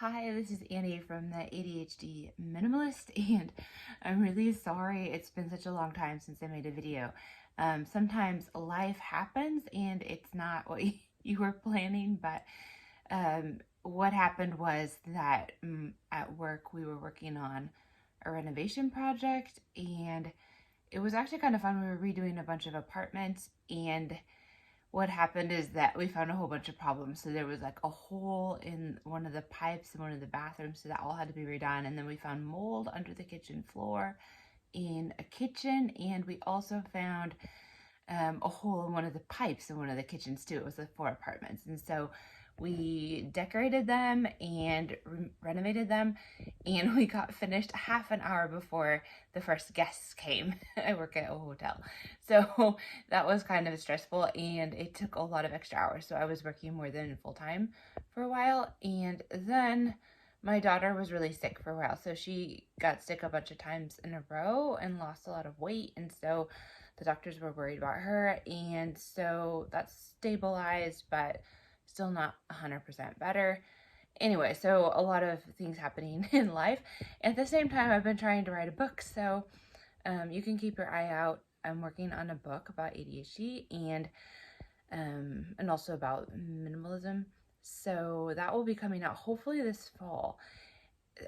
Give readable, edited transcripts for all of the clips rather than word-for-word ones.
Hi, this is Annie from the ADHD Minimalist, and I'm really sorry it's been such a long time since I made a video. Sometimes life happens and it's not what you were planning, but what happened was that at work we were working on a renovation project, and it was actually kind of fun. We were redoing a bunch of apartments, and what happened is that we found a whole bunch of problems. So there was like a hole in one of the pipes in one of the bathrooms, so that all had to be redone. And then we found mold under the kitchen floor in a kitchen, and we also found a hole in one of the pipes in one of the kitchens too. It was the 4 apartments, and so we decorated them and renovated them, and we got finished half an hour before the first guests came. I work at a hotel, so that was kind of stressful, and it took a lot of extra hours. So I was working more than full time for a while, and then my daughter was really sick for a while, so she got sick a bunch of times in a row and lost a lot of weight, and so the doctors were worried about her, and so that's stabilized, but still not 100% better. Anyway, so a lot of things happening in life. At the same time, I've been trying to write a book, so you can keep your eye out. I'm working on a book about ADHD and also about minimalism. So that will be coming out hopefully this fall.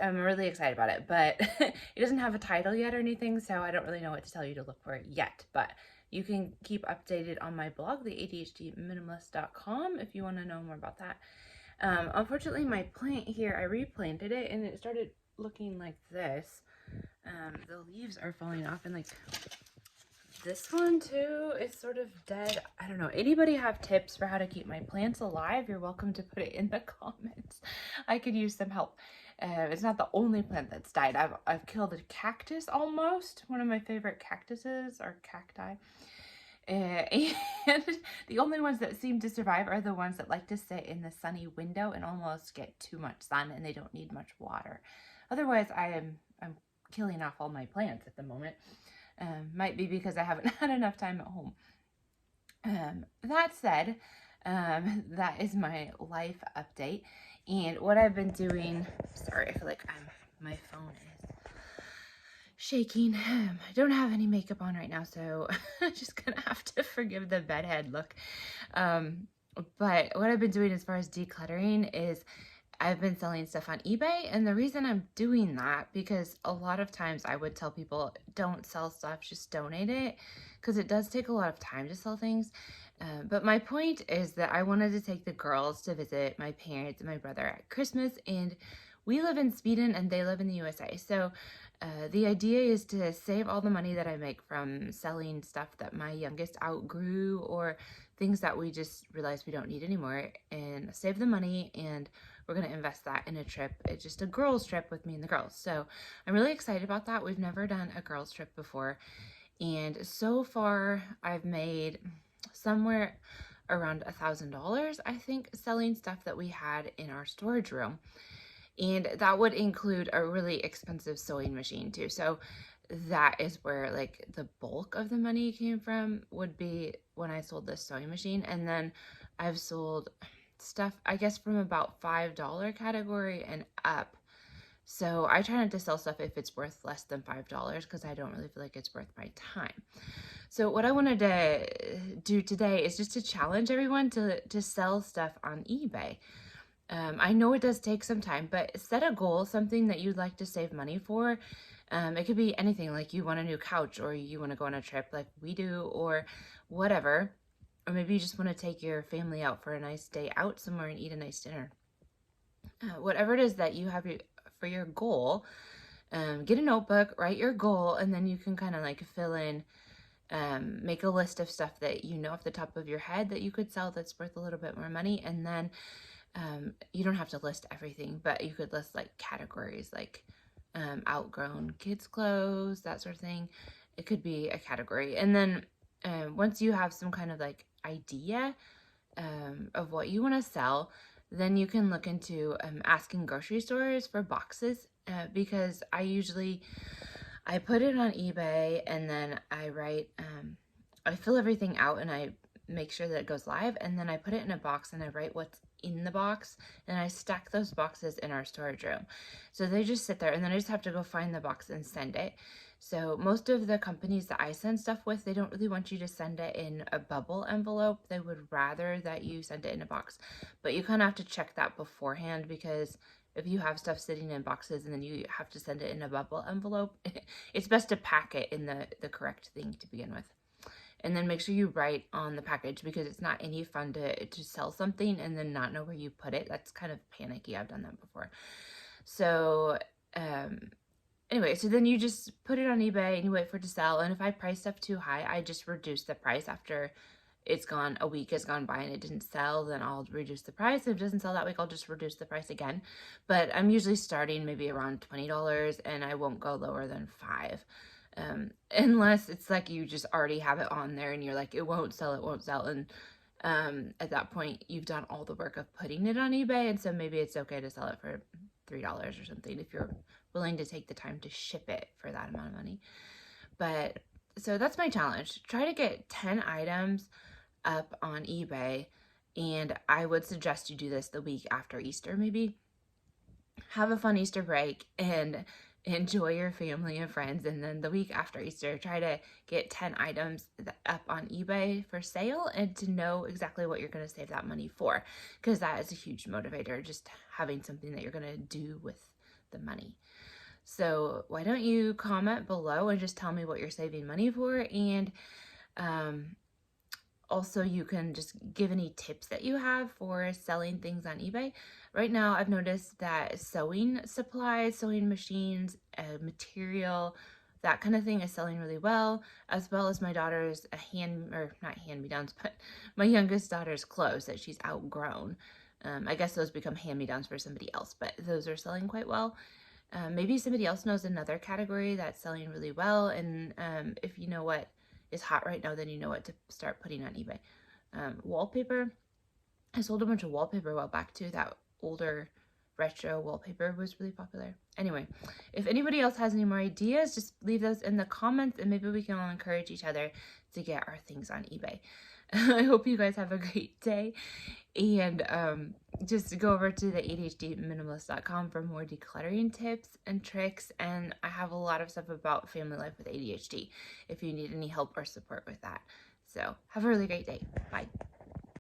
I'm really excited about it, but it doesn't have a title yet or anything, so I don't really know what to tell you to look for yet. But you can keep updated on my blog, the ADHDminimalist.com, if you want to know more about that. Unfortunately, my plant here, I replanted it, and it started looking like this. The leaves are falling off, and like this one too is sort of dead. I don't know. Anybody have tips for how to keep my plants alive? You're welcome to put it in the comments. I could use some help. It's not the only plant that's died. I've killed a cactus almost. One of my favorite cactuses or cacti. And the only ones that seem to survive are the ones that like to sit in the sunny window and almost get too much sun, and they don't need much water. Otherwise, I'm killing off all my plants at the moment. Might be because I haven't had enough time at home. That said, that is my life update. And what I've been doing, sorry, I feel like my phone is shaking. I don't have any makeup on right now, so I'm just gonna have to forgive the bedhead look. But what I've been doing as far as decluttering is I've been selling stuff on eBay, and the reason I'm doing that, because a lot of times I would tell people, don't sell stuff, just donate it, because it does take a lot of time to sell things. But my point is that I wanted to take the girls to visit my parents and my brother at Christmas, and we live in Sweden and they live in the USA. So the idea is to save all the money that I make from selling stuff that my youngest outgrew or things that we just realized we don't need anymore, and save the money, and we're going to invest that in a trip. It's just a girls trip with me and the girls. So I'm really excited about that. We've never done a girls trip before. And so far I've made somewhere around $1,000, I think, selling stuff that we had in our storage room. And that would include a really expensive sewing machine too. So that is where like the bulk of the money came from, would be when I sold this sewing machine. And then I've sold stuff, I guess, from about $5 category and up. So I try not to sell stuff if it's worth less than $5, because I don't really feel like it's worth my time. So what I wanted to do today is just to challenge everyone to sell stuff on eBay. I know it does take some time, but set a goal, something that you'd like to save money for. It could be anything, like you want a new couch, or you want to go on a trip like we do, or whatever. Or maybe you just want to take your family out for a nice day out somewhere and eat a nice dinner. Whatever it is that you have for your goal, get a notebook, write your goal, and then you can kind of like fill in, make a list of stuff that you know off the top of your head that you could sell that's worth a little bit more money. And then you don't have to list everything, but you could list like categories, like outgrown kids' clothes, that sort of thing. It could be a category. And then once you have some kind of like idea of what you want to sell, then you can look into asking grocery stores for boxes, because I put it on eBay, and then I write, I fill everything out and I make sure that it goes live, and then I put it in a box and I write what's in the box, and I stack those boxes in our storage room. So they just sit there, and then I just have to go find the box and send it. So most of the companies that I send stuff with, they don't really want you to send it in a bubble envelope. They would rather that you send it in a box. But you kind of have to check that beforehand, because if you have stuff sitting in boxes and then you have to send it in a bubble envelope, it's best to pack it in the correct thing to begin with. And then make sure you write on the package, because it's not any fun to sell something and then not know where you put it. That's kind of panicky. I've done that before. So, anyway, so then you just put it on eBay and you wait for it to sell. And if I price stuff too high, I just reduce the price after a week has gone by and it didn't sell, then I'll reduce the price. If it doesn't sell that week, I'll just reduce the price again. But I'm usually starting maybe around $20, and I won't go lower than $5. Unless it's like you just already have it on there and you're like, it won't sell. And at that point, you've done all the work of putting it on eBay, and so maybe it's okay to sell it for $3 or something if you're willing to take the time to ship it for that amount of money. But so that's my challenge. Try to get 10 items up on eBay, and I would suggest you do this the week after Easter. Maybe have a fun Easter break and enjoy your family and friends, and then the week after Easter, try to get 10 items up on eBay for sale, and to know exactly what you're going to save that money for, because that is a huge motivator, just having something that you're going to do with the money. So why don't you comment below and just tell me what you're saving money for, and also you can just give any tips that you have for selling things on eBay. Right now, I've noticed that sewing supplies, sewing machines, material, that kind of thing is selling really well as my daughter's not hand-me-downs, but my youngest daughter's clothes that she's outgrown. I guess those become hand-me-downs for somebody else, but those are selling quite well. Maybe somebody else knows another category that's selling really well, and if you know what is hot right now, then you know what to start putting on eBay. Wallpaper. I sold a bunch of wallpaper a while back too. That older retro wallpaper was really popular. Anyway, if anybody else has any more ideas, just leave those in the comments, and maybe we can all encourage each other to get our things on eBay. I hope you guys have a great day, and just go over to the ADHDminimalist.com for more decluttering tips and tricks, and I have a lot of stuff about family life with ADHD if you need any help or support with that. So have a really great day. Bye.